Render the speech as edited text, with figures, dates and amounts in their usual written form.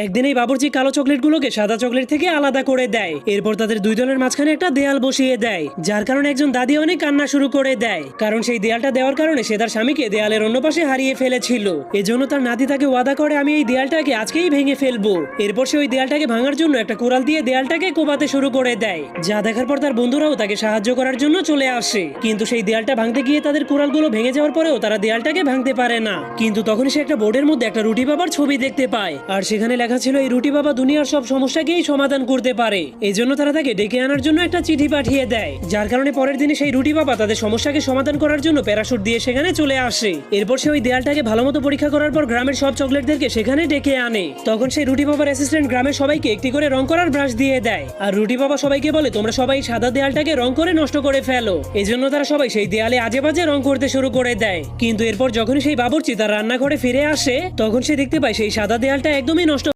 একদিন এই বাবুর্চি কালো চকলেটগুলোকে সাদা চকলেট থেকে আলাদা করে দেয়। এরপর তাদের দুই দলের মাঝখানে একটা দেয়াল বসিয়ে দেয়, যার কারণে একজন দাদি অনেক কান্না শুরু করে দেয়, কারণ সেই দেয়ালটা দেওয়ার কারণে সে তার স্বামীকে দেয়ালের অন্য পাশে হারিয়ে ফেলেছিল। এজন্য তার নাতি তাকে ওয়াদা করে, আমি এই দেয়ালটাকে আজকেই ভেঙে ফেলবো। এরপর সে ওই দেয়ালটাকে ভাঙার জন্য একটা কুড়াল দিয়ে দেয়ালটাকে কোপাতে শুরু করে দেয়, যা দেখার পর তার বন্ধুরাও তাকে সাহায্য করার জন্য চলে আসে। কিন্তু সেই দেয়ালটা ভাঙতে গিয়ে তাদের কুড়ালগুলো ভেঙে যাওয়ার পরেও তারা দেয়ালটাকে ভাঙতে পারে না। কিন্তু তখন সে একটা বোর্ডের মধ্যে একটা রুটি বাবার ছবি দেখতে পায়, আর সেখানে লেখা ছিল এই রুটি বাবা দুনিয়ার সব সমস্যাকেই সমাধান করতে পারে। এই জন্য তারা তাকে ডেকে আনার জন্য একটা চিঠি পাঠিয়ে দেয়, যার কারণে পরের দিনে সেই রুটি বাবা তাদের সমস্যাকে সমাধান করার জন্য প্যারাশুট দিয়ে সেখানে চলে আসে। এরপর সে ওই দেয়ালটাকে ভালোমতো পরীক্ষা করার পর গ্রামের সব চকলেটদেরকে সেখানে ডেকে আনে। তখন সেই রুটি বাবার অ্যাসিস্ট্যান্ট গ্রামের সবাইকে একটি করে রং করার ব্রাশ দিয়ে দেয়, আর রুটি বাবা সবাইকে বলে, তোমরা সবাই সাদা দেয়ালটাকে রং করে নষ্ট করে ফেলো। এজন্য তারা সবাই সেই দেয়ালে আজে বাজে রং করতে শুরু করে দেয়। কিন্তু এরপর যখন সেই বাবুর্চি তার রান্নাঘরে ফিরে আসে, তখন সে দেখতে পায় সেই সাদা দেয়ালটা একদমই নষ্ট